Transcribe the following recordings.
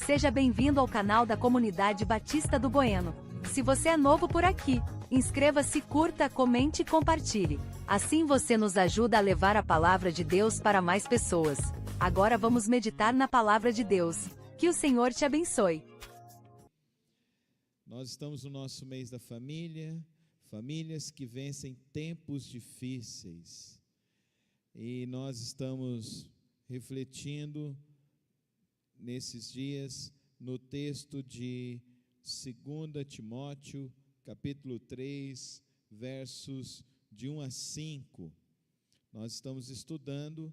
Seja bem-vindo ao canal da Comunidade Batista do Bueno. Se você é novo por aqui, inscreva-se, curta, comente e compartilhe. Assim você nos ajuda a levar a palavra de Deus para mais pessoas. Agora vamos meditar na palavra de Deus. Que o Senhor te abençoe. Nós estamos no nosso mês da família, famílias que vencem tempos difíceis. E nós estamos refletindo nesses dias no texto de 2 Timóteo, capítulo 3, versos de 1 a 5. Nós estamos estudando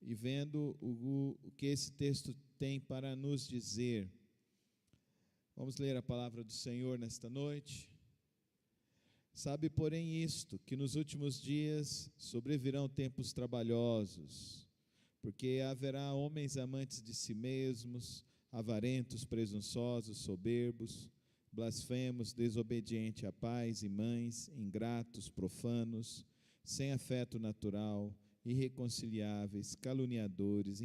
e vendo o que esse texto tem para nos dizer. Vamos ler a palavra do Senhor nesta noite. Sabe, porém, isto, que nos últimos dias sobrevirão tempos trabalhosos, porque haverá homens amantes de si mesmos, avarentos, presunçosos, soberbos, blasfemos, desobedientes a pais e mães, ingratos, profanos, sem afeto natural, irreconciliáveis, caluniadores,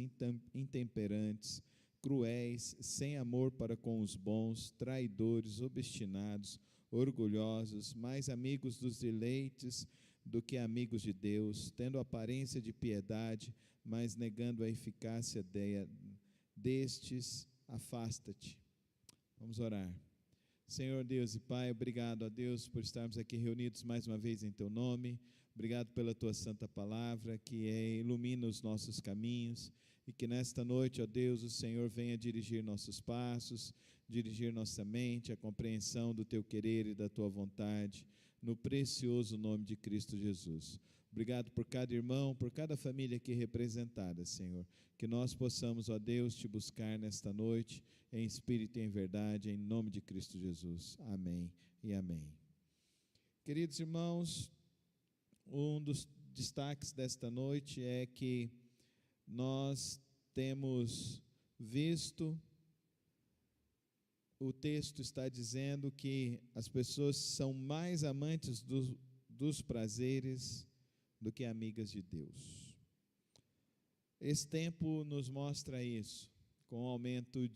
intemperantes, cruéis, sem amor para com os bons, traidores, obstinados, orgulhosos, mais amigos dos deleites do que amigos de Deus, tendo aparência de piedade, mas negando a eficácia destes, afasta-te. Vamos orar. Senhor Deus e Pai, obrigado a Deus por estarmos aqui reunidos mais uma vez em Teu nome. Obrigado pela Tua santa palavra que ilumina os nossos caminhos e que nesta noite, ó Deus, o Senhor venha dirigir nossos passos, dirigir nossa mente, a compreensão do Teu querer e da Tua vontade, no precioso nome de Cristo Jesus. Obrigado por cada irmão, por cada família aqui representada, Senhor. Que nós possamos, ó Deus, Te buscar nesta noite, em espírito e em verdade, em nome de Cristo Jesus. Amém e amém. Queridos irmãos, um dos destaques desta noite é que nós temos visto, o texto está dizendo que as pessoas são mais amantes dos prazeres do que amigas de Deus. Esse tempo nos mostra isso, com o aumento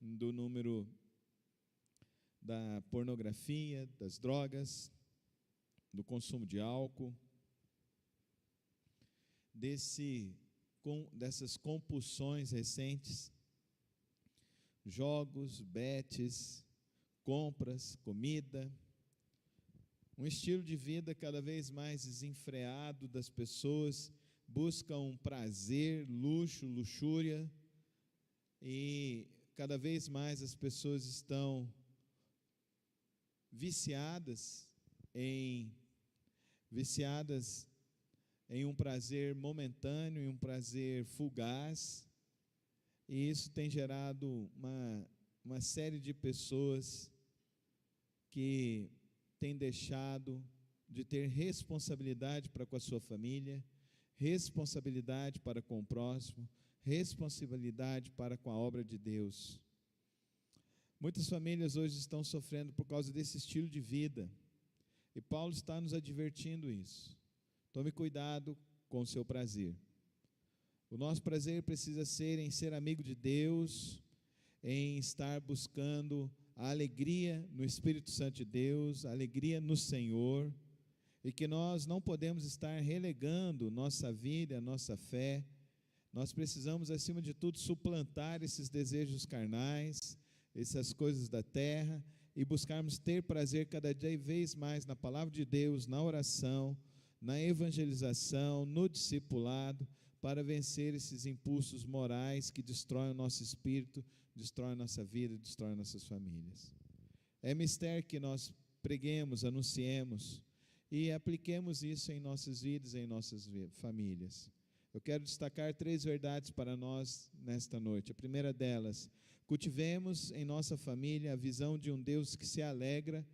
do número da pornografia, das drogas, do consumo de álcool, dessas compulsões recentes, jogos, betes, compras, comida, um estilo de vida cada vez mais desenfreado das pessoas, buscam prazer, luxo, luxúria, e cada vez mais as pessoas estão viciadas em um prazer momentâneo, em um prazer fugaz, e isso tem gerado uma série de pessoas que têm deixado de ter responsabilidade para com a sua família, responsabilidade para com o próximo, responsabilidade para com a obra de Deus. Muitas famílias hoje estão sofrendo por causa desse estilo de vida, e Paulo está nos advertindo isso. Tome cuidado com o seu prazer. O nosso prazer precisa ser em ser amigo de Deus, em estar buscando a alegria no Espírito Santo de Deus, a alegria no Senhor, e que nós não podemos estar relegando nossa vida, nossa fé. Nós precisamos, acima de tudo, suplantar esses desejos carnais, essas coisas da terra, e buscarmos ter prazer cada vez mais na palavra de Deus, na oração, na evangelização, no discipulado, para vencer esses impulsos morais que destroem o nosso espírito, destroem a nossa vida, destroem nossas famílias. É mistério que nós preguemos, anunciemos e apliquemos isso em nossas vidas, em nossas famílias. Eu quero destacar 3 verdades para nós nesta noite. A primeira delas, cultivemos em nossa família a visão de um Deus que se alegra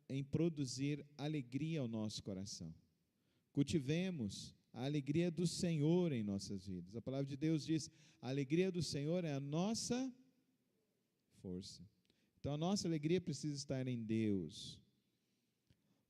em produzir alegria ao nosso coração. Cultivemos a alegria do Senhor em nossas vidas. A palavra de Deus diz: a alegria do Senhor é a nossa força. Então a nossa alegria precisa estar em Deus.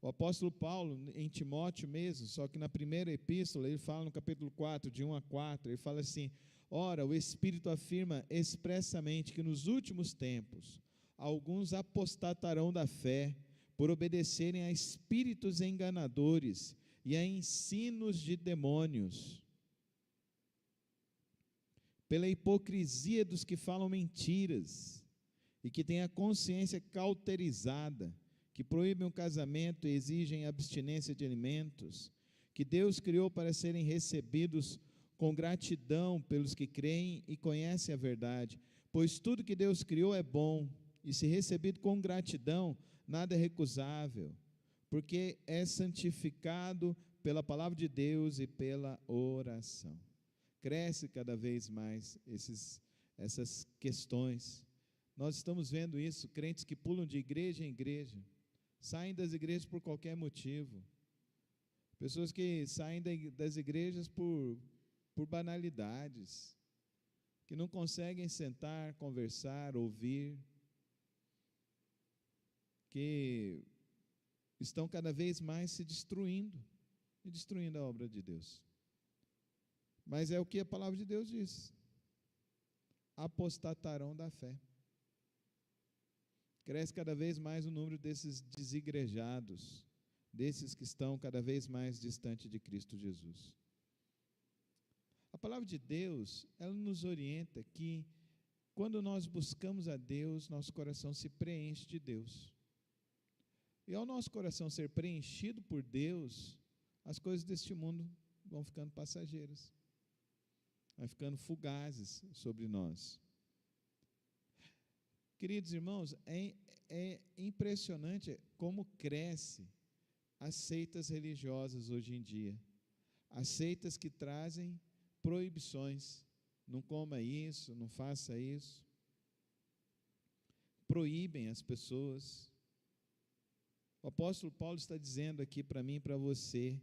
O apóstolo Paulo, em Timóteo mesmo, só que na primeira epístola, ele fala no capítulo 4, de 1 a 4, ele fala assim: ora, o Espírito afirma expressamente que nos últimos tempos, alguns apostatarão da fé, por obedecerem a espíritos enganadores e a ensinos de demônios, pela hipocrisia dos que falam mentiras, e que têm a consciência cauterizada, que proíbem o casamento e exigem abstinência de alimentos, que Deus criou para serem recebidos com gratidão pelos que creem e conhecem a verdade, pois tudo que Deus criou é bom, e se recebido com gratidão, nada é recusável, porque é santificado pela palavra de Deus e pela oração. Cresce cada vez mais essas questões. Nós estamos vendo isso, crentes que pulam de igreja em igreja, saem das igrejas por qualquer motivo, pessoas que saem das igrejas por banalidades, que não conseguem sentar, conversar, ouvir, que estão cada vez mais se destruindo, e destruindo a obra de Deus. Mas é o que a palavra de Deus diz: apostatarão da fé. Cresce cada vez mais o número desses desigrejados, desses que estão cada vez mais distante de Cristo Jesus. A palavra de Deus, ela nos orienta que, quando nós buscamos a Deus, nosso coração se preenche de Deus. E ao nosso coração ser preenchido por Deus, as coisas deste mundo vão ficando passageiras, vai ficando fugazes sobre nós. Queridos irmãos, é impressionante como cresce as seitas religiosas hoje em dia, as seitas que trazem proibições: não coma isso, não faça isso, proíbem as pessoas. O apóstolo Paulo está dizendo aqui para mim e para você,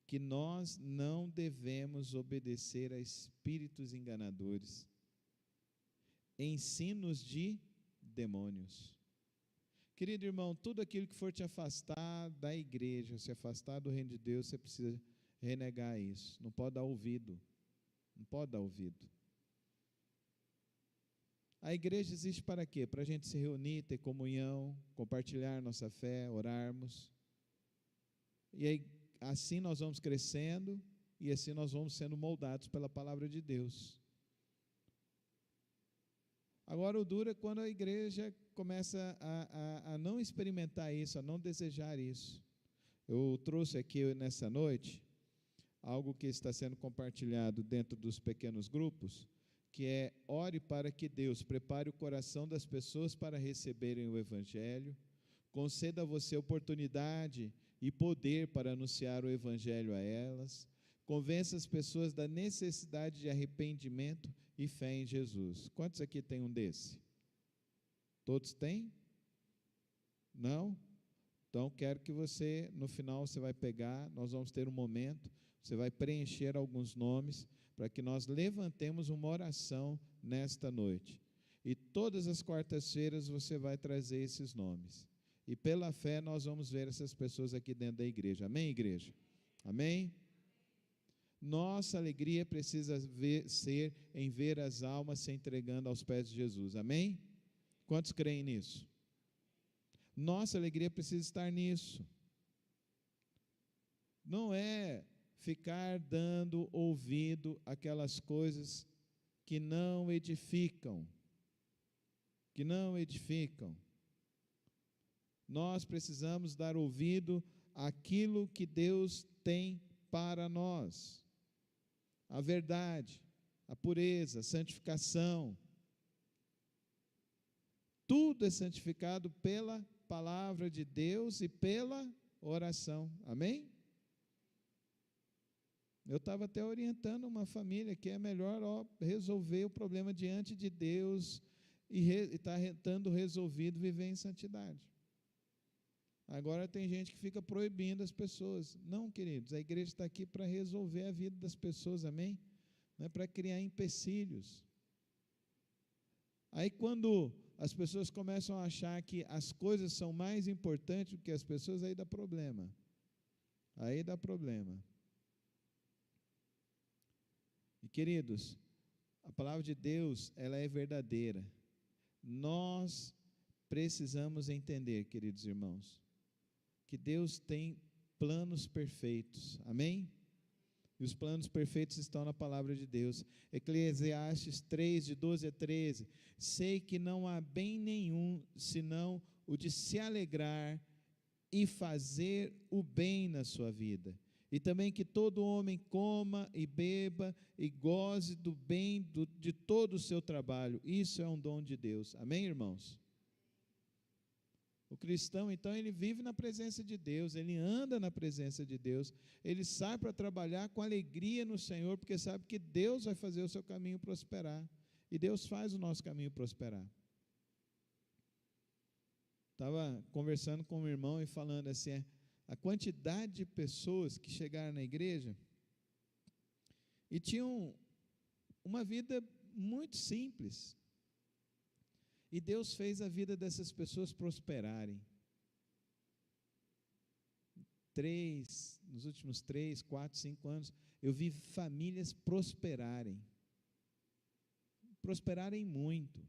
que nós não devemos obedecer a espíritos enganadores, ensinos de demônios. Querido irmão, tudo aquilo que for te afastar da igreja, se afastar do reino de Deus, você precisa renegar isso, não pode dar ouvido, não pode dar ouvido. A igreja existe para quê? Para a gente se reunir, ter comunhão, compartilhar nossa fé, orarmos, e aí, assim nós vamos crescendo, e assim nós vamos sendo moldados pela palavra de Deus. Agora, o duro é quando a igreja começa a não experimentar isso, a não desejar isso. Eu trouxe aqui nessa noite algo que está sendo compartilhado dentro dos pequenos grupos, que é: ore para que Deus prepare o coração das pessoas para receberem o Evangelho, conceda a você oportunidade e poder para anunciar o Evangelho a elas, convença as pessoas da necessidade de arrependimento e fé em Jesus. Quantos aqui tem um desse? Todos têm? Não? Então quero que você, no final você vai pegar, nós vamos ter um momento, você vai preencher alguns nomes, para que nós levantemos uma oração nesta noite. E todas as quartas-feiras você vai trazer esses nomes. E pela fé nós vamos ver essas pessoas aqui dentro da igreja. Amém, igreja? Amém? Nossa alegria precisa ser em ver as almas se entregando aos pés de Jesus. Amém? Quantos creem nisso? Nossa alegria precisa estar nisso. Não é ficar dando ouvido àquelas coisas que não edificam, Nós precisamos dar ouvido àquilo que Deus tem para nós, a verdade, a pureza, a santificação. Tudo é santificado pela palavra de Deus e pela oração. Amém? Eu estava até orientando uma família que é melhor resolver o problema diante de Deus e está estando resolvido viver em santidade. Agora tem gente que fica proibindo as pessoas. Não, queridos, a igreja está aqui para resolver a vida das pessoas, amém? Não é para criar empecilhos. Aí quando as pessoas começam a achar que as coisas são mais importantes do que as pessoas, aí dá problema. Aí dá problema. E queridos, a palavra de Deus, ela é verdadeira. Nós precisamos entender, queridos irmãos, que Deus tem planos perfeitos. Amém? E os planos perfeitos estão na palavra de Deus. Eclesiastes 3, de 12 a 13. Sei que não há bem nenhum, senão o de se alegrar e fazer o bem na sua vida. E também que todo homem coma e beba e goze do bem de todo o seu trabalho. Isso é um dom de Deus. Amém, irmãos? O cristão, então, ele vive na presença de Deus, ele anda na presença de Deus, ele sai para trabalhar com alegria no Senhor, porque sabe que Deus vai fazer o seu caminho prosperar, e Deus faz o nosso caminho prosperar. Estava conversando com um irmão e falando assim, a quantidade de pessoas que chegaram na igreja e tinham uma vida muito simples, e Deus fez a vida dessas pessoas prosperarem. Nos últimos 3, 4, 5 anos, eu vi famílias prosperarem muito.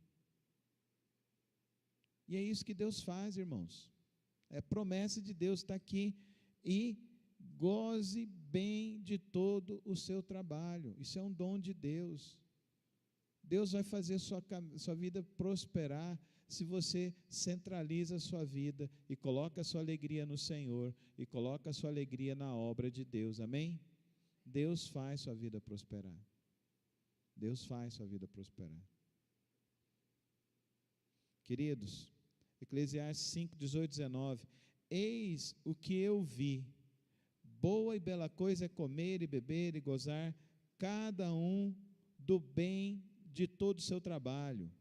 E é isso que Deus faz, irmãos. É promessa de Deus, está aqui. E goze bem de todo o seu trabalho. Isso é um dom de Deus. Deus vai fazer sua vida prosperar se você centraliza a sua vida e coloca a sua alegria no Senhor e coloca a sua alegria na obra de Deus. Amém? Deus faz sua vida prosperar. Deus faz sua vida prosperar. Queridos, Eclesiastes 5, 18, 19. Eis o que eu vi. Boa e bela coisa é comer e beber e gozar, cada um do bem de todo o seu trabalho,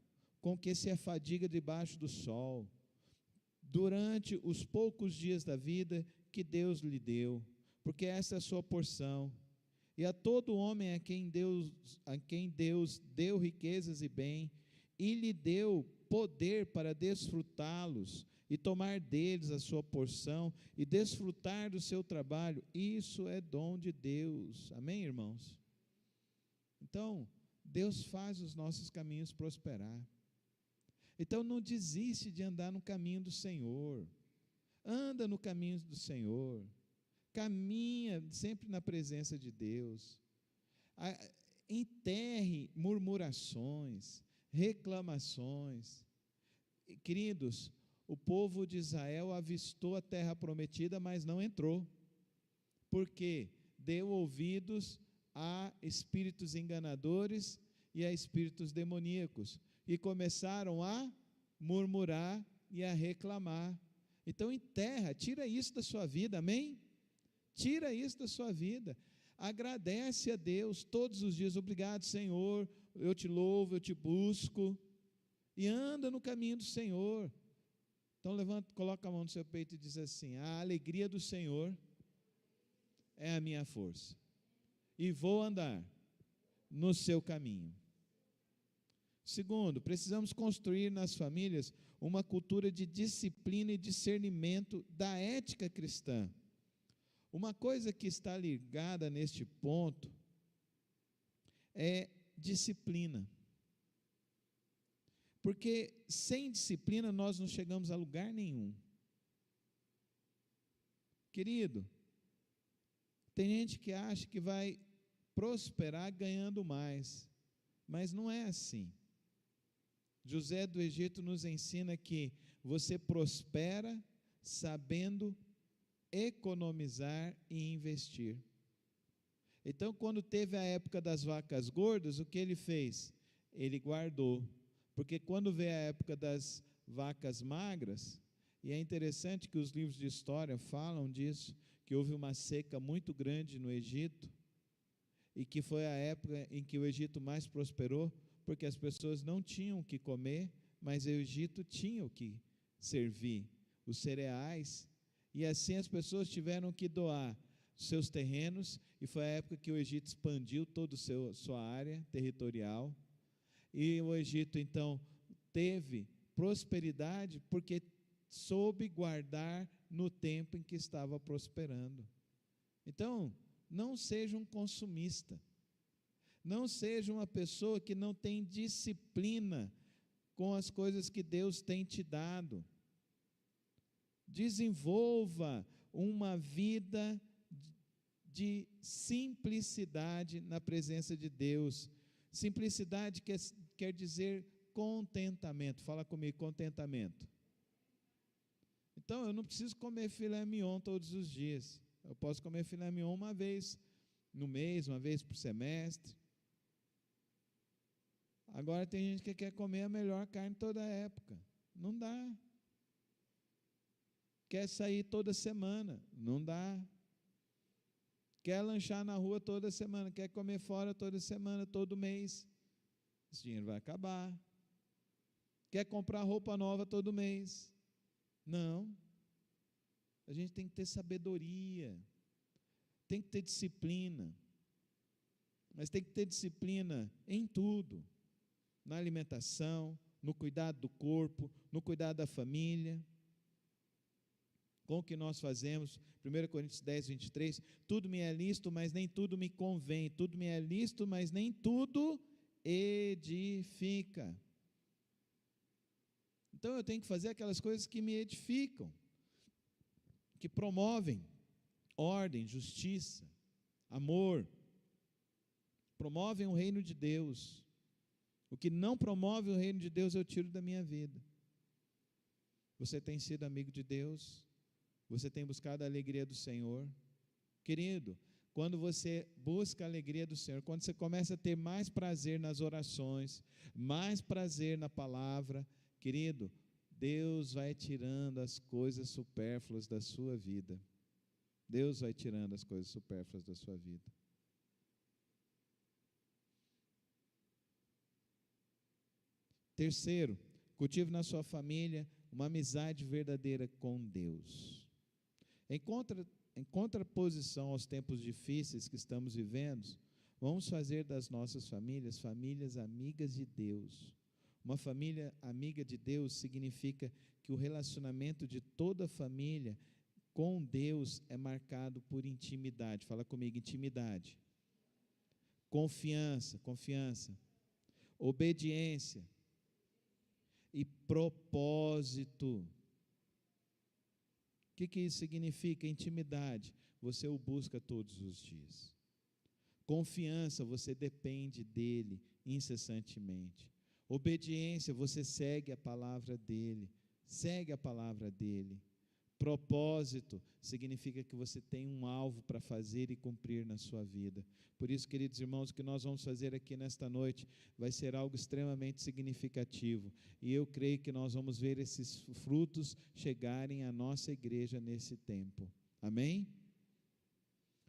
com que se afadiga debaixo do sol, durante os poucos dias da vida que Deus lhe deu, porque essa é a sua porção. E a todo homem a quem Deus deu riquezas e bem, e lhe deu poder para desfrutá-los, e tomar deles a sua porção, e desfrutar do seu trabalho, isso é dom de Deus. Amém, irmãos? Então, Deus faz os nossos caminhos prosperar. Então não desiste de andar no caminho do Senhor. Anda no caminho do Senhor. Caminha sempre na presença de Deus. Enterre murmurações, reclamações. Queridos, o povo de Israel avistou a terra prometida, mas não entrou. Porque deu ouvidos a espíritos enganadores e a espíritos demoníacos, e começaram a murmurar e a reclamar. Então enterra, tira isso da sua vida, amém? Tira isso da sua vida, agradece a Deus todos os dias, obrigado Senhor, eu te louvo, eu te busco, e anda no caminho do Senhor. Então levanta, coloca a mão no seu peito e diz assim, a alegria do Senhor é a minha força, e vou andar no seu caminho. Segundo, precisamos construir nas famílias uma cultura de disciplina e discernimento da ética cristã. Uma coisa que está ligada neste ponto é disciplina. Porque sem disciplina nós não chegamos a lugar nenhum. Querido, tem gente que acha que vai prosperar ganhando mais, mas não é assim. José do Egito nos ensina que você prospera sabendo economizar e investir. Então, quando teve a época das vacas gordas, o que ele fez? Ele guardou, porque quando veio a época das vacas magras, e é interessante que os livros de história falam disso, que houve uma seca muito grande no Egito, e que foi a época em que o Egito mais prosperou, porque as pessoas não tinham o que comer, mas o Egito tinha o que servir, os cereais, e assim as pessoas tiveram que doar seus terrenos, e foi a época que o Egito expandiu toda a sua área territorial, e o Egito então teve prosperidade porque soube guardar no tempo em que estava prosperando. Então, não seja um consumista. Não seja uma pessoa que não tem disciplina com as coisas que Deus tem te dado. Desenvolva uma vida de simplicidade na presença de Deus. Simplicidade quer dizer contentamento. Fala comigo, contentamento. Então, eu não preciso comer filé mignon todos os dias. Eu posso comer filé mignon uma vez no mês, uma vez por semestre. Agora tem gente que quer comer a melhor carne toda a época. Não dá. Quer sair toda semana. Não dá. Quer lanchar na rua toda semana. Quer comer fora toda semana, todo mês. Esse dinheiro vai acabar. Quer comprar roupa nova todo mês. Não. A gente tem que ter sabedoria. Tem que ter disciplina. Mas tem que ter disciplina em tudo. Na alimentação, no cuidado do corpo, no cuidado da família. Com o que nós fazemos, 1 Coríntios 10, 23, tudo me é lícito, mas nem tudo me convém, tudo me é lícito, mas nem tudo edifica. Então eu tenho que fazer aquelas coisas que me edificam, que promovem ordem, justiça, amor, promovem o reino de Deus. O que não promove o reino de Deus eu tiro da minha vida. Você tem sido amigo de Deus? Você tem buscado a alegria do Senhor? Querido, quando você busca a alegria do Senhor, quando você começa a ter mais prazer nas orações, mais prazer na palavra, querido, Deus vai tirando as coisas supérfluas da sua vida. Deus vai tirando as coisas supérfluas da sua vida. Terceiro, cultive na sua família uma amizade verdadeira com Deus. Em contraposição aos tempos difíceis que estamos vivendo, vamos fazer das nossas famílias, famílias amigas de Deus. Uma família amiga de Deus significa que o relacionamento de toda a família com Deus é marcado por intimidade. Fala comigo, intimidade. Confiança. Obediência. E propósito. O que isso significa? Intimidade, você o busca todos os dias. Confiança, você depende dele incessantemente. Obediência, você segue a palavra dele. Propósito significa que você tem um alvo para fazer e cumprir na sua vida. Por isso, queridos irmãos, o que nós vamos fazer aqui nesta noite vai ser algo extremamente significativo. E eu creio que nós vamos ver esses frutos chegarem à nossa igreja nesse tempo. Amém?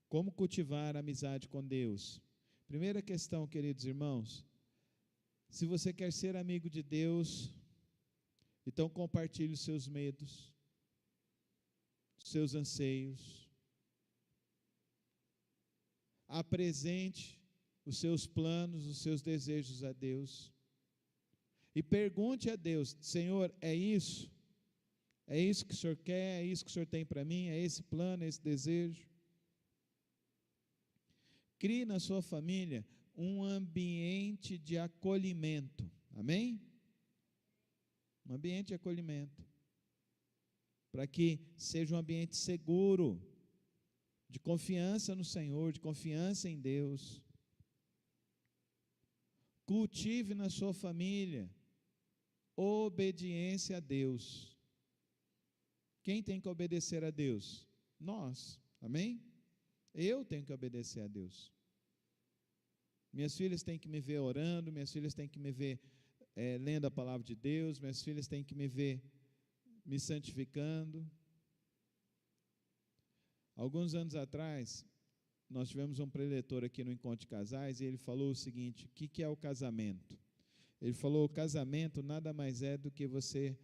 Como cultivar a amizade com Deus? Primeira questão, queridos irmãos, se você quer ser amigo de Deus, então compartilhe os seus medos, seus anseios, apresente os seus planos, os seus desejos a Deus, e pergunte a Deus: Senhor, é isso? É isso que o Senhor quer? É isso que o Senhor tem para mim? É esse plano, é esse desejo? Crie na sua família um ambiente de acolhimento, amém? Um ambiente de acolhimento, para que seja um ambiente seguro, de confiança no Senhor, de confiança em Deus. Cultive na sua família obediência a Deus. Quem tem que obedecer a Deus? Nós, amém? Eu tenho que obedecer a Deus. Minhas filhas têm que me ver orando, minhas filhas têm que me ver lendo a palavra de Deus, minhas filhas têm que me ver me santificando. Alguns anos atrás, nós tivemos um preletor aqui no Encontro de Casais, e ele falou o seguinte: o que é o casamento? Ele falou: o casamento nada mais é do que você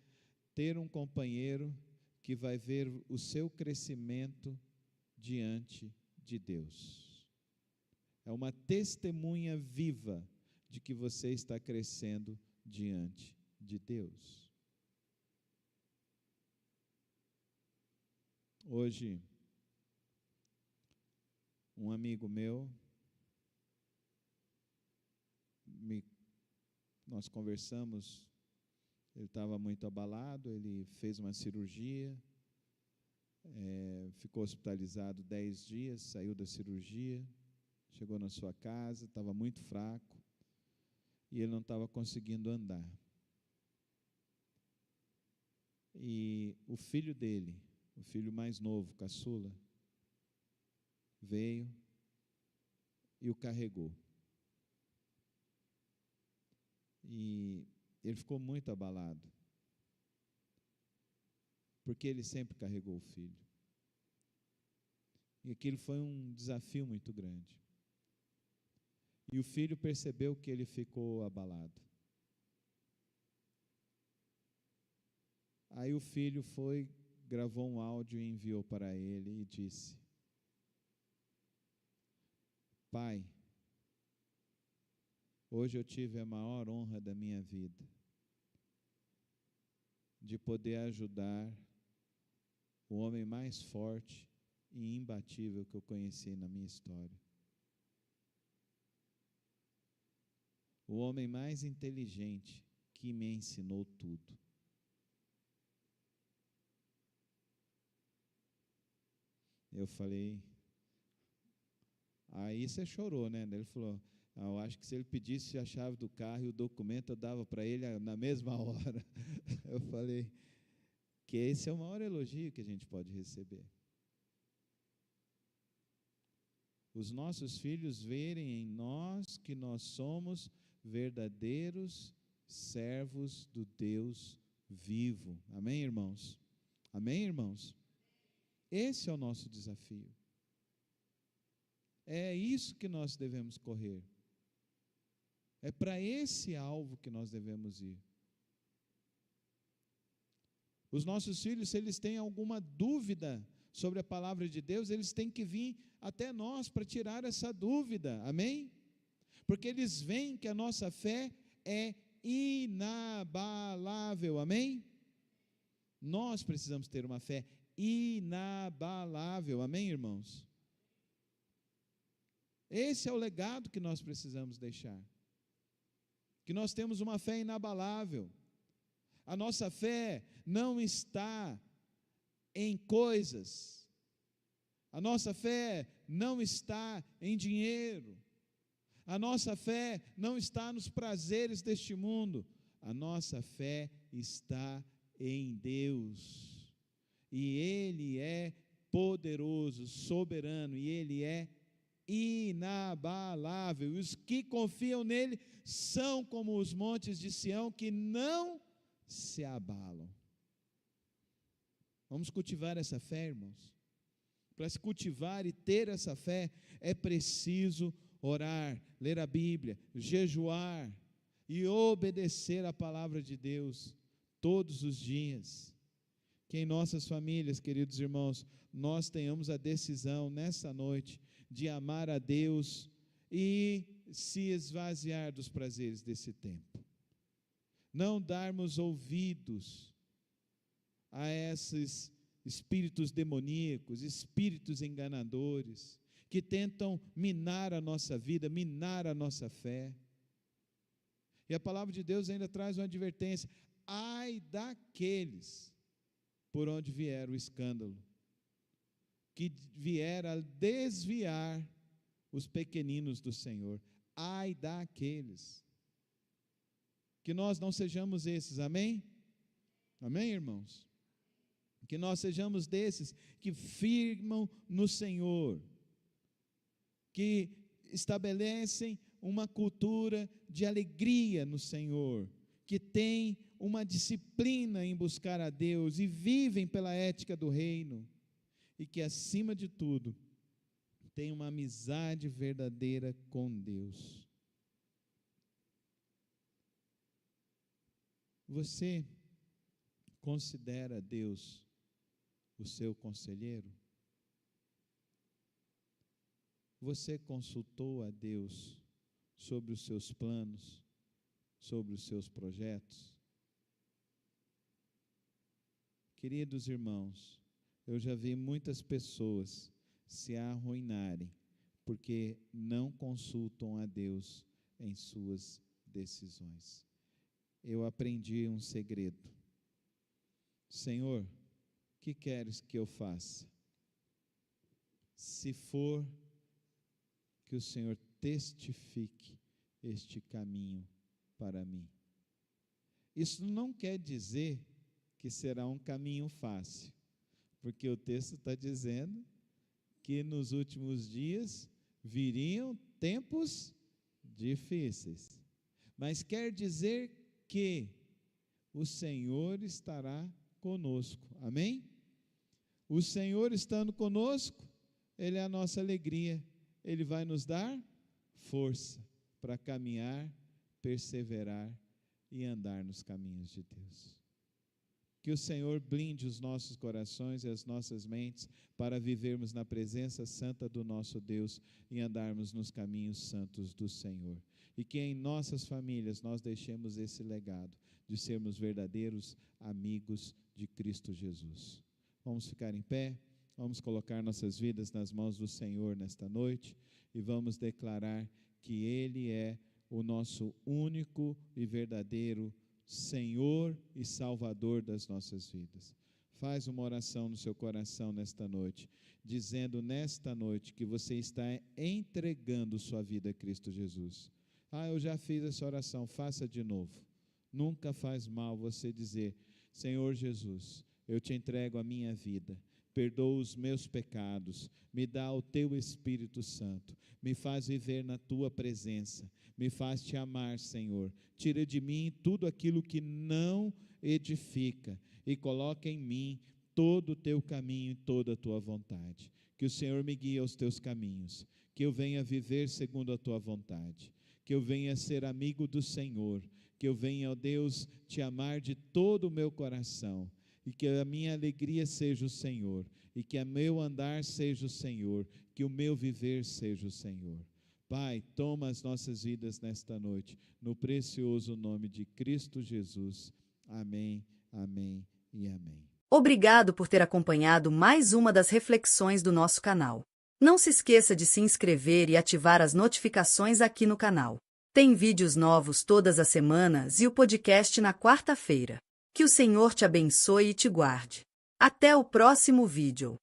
ter um companheiro que vai ver o seu crescimento diante de Deus. É uma testemunha viva de que você está crescendo diante de Deus. Hoje, um amigo meu, nós conversamos, ele estava muito abalado, ele fez uma cirurgia, ficou hospitalizado 10 dias, saiu da cirurgia, chegou na sua casa, estava muito fraco, e ele não estava conseguindo andar. E o filho dele, o filho mais novo, caçula, veio e o carregou. E ele ficou muito abalado, porque ele sempre carregou o filho. E aquilo foi um desafio muito grande. E o filho percebeu que ele ficou abalado. Aí o filho foi, gravou um áudio e enviou para ele e disse: Pai, hoje eu tive a maior honra da minha vida, de poder ajudar o homem mais forte e imbatível que eu conheci na minha história. O homem mais inteligente que me ensinou tudo. Eu falei, aí você chorou, né? Ele falou, eu acho que se ele pedisse a chave do carro e o documento, eu dava para ele na mesma hora. Eu falei que esse é o maior elogio que a gente pode receber. Os nossos filhos verem em nós que nós somos verdadeiros servos do Deus vivo. Amém, irmãos? Amém, irmãos? Esse é o nosso desafio. É isso que nós devemos correr. É para esse alvo que nós devemos ir. Os nossos filhos, se eles têm alguma dúvida sobre a palavra de Deus, eles têm que vir até nós para tirar essa dúvida, amém? Porque eles veem que a nossa fé é inabalável, amém? Nós precisamos ter uma fé inabalável, amém, irmãos? Esse é o legado que nós precisamos deixar. Que nós temos uma fé inabalável. A nossa fé não está em coisas. A nossa fé não está em dinheiro. A nossa fé não está nos prazeres deste mundo. A nossa fé está em Deus. E Ele é poderoso, soberano, e Ele é inabalável. E os que confiam nele são como os montes de Sião, que não se abalam. Vamos cultivar essa fé, irmãos. Para se cultivar e ter essa fé, é preciso orar, ler a Bíblia, jejuar e obedecer a palavra de Deus todos os dias. Que em nossas famílias, queridos irmãos, nós tenhamos a decisão nessa noite de amar a Deus e se esvaziar dos prazeres desse tempo. Não darmos ouvidos a esses espíritos demoníacos, espíritos enganadores, que tentam minar a nossa vida, minar a nossa fé. E a palavra de Deus ainda traz uma advertência: ai daqueles por onde vier o escândalo, que vier a desviar os pequeninos do Senhor. Ai daqueles. Que nós não sejamos esses, amém? Amém, irmãos? Que nós sejamos desses que firmam no Senhor, que estabelecem uma cultura de alegria no Senhor, que tem uma disciplina em buscar a Deus e vivem pela ética do reino, e que acima de tudo tem uma amizade verdadeira com Deus. Você considera Deus o seu conselheiro? Você consultou a Deus sobre os seus planos, sobre os seus projetos? Queridos irmãos, eu já vi muitas pessoas se arruinarem porque não consultam a Deus em suas decisões. Eu aprendi um segredo. Senhor, o que queres que eu faça? Se for que o Senhor testifique este caminho para mim. Isso não quer dizer que será um caminho fácil, porque o texto está dizendo que nos últimos dias viriam tempos difíceis. Mas quer dizer que o Senhor estará conosco. Amém? O Senhor estando conosco, Ele é a nossa alegria. Ele vai nos dar força para caminhar, perseverar e andar nos caminhos de Deus. Que o Senhor blinde os nossos corações e as nossas mentes para vivermos na presença santa do nosso Deus e andarmos nos caminhos santos do Senhor. E que em nossas famílias nós deixemos esse legado de sermos verdadeiros amigos de Cristo Jesus. Vamos ficar em pé, vamos colocar nossas vidas nas mãos do Senhor nesta noite e vamos declarar que Ele é o nosso único e verdadeiro Senhor e Salvador das nossas vidas. Faz uma oração no seu coração nesta noite, dizendo nesta noite que você está entregando sua vida a Cristo Jesus. Eu já fiz essa oração, faça de novo. Nunca faz mal você dizer: Senhor Jesus, eu te entrego a minha vida, perdoa os meus pecados, me dá o teu Espírito Santo, me faz viver na tua presença, me faz te amar, Senhor. Tira de mim tudo aquilo que não edifica e coloca em mim todo o teu caminho e toda a tua vontade. Que o Senhor me guie aos teus caminhos, que eu venha viver segundo a tua vontade, que eu venha ser amigo do Senhor, que eu venha, ó Deus, te amar de todo o meu coração, e que a minha alegria seja o Senhor, e que o meu andar seja o Senhor, que o meu viver seja o Senhor. Pai, toma as nossas vidas nesta noite, no precioso nome de Cristo Jesus. Amém, amém e amém. Obrigado por ter acompanhado mais uma das reflexões do nosso canal. Não se esqueça de se inscrever e ativar as notificações aqui no canal. Tem vídeos novos todas as semanas e o podcast na quarta-feira. Que o Senhor te abençoe e te guarde. Até o próximo vídeo.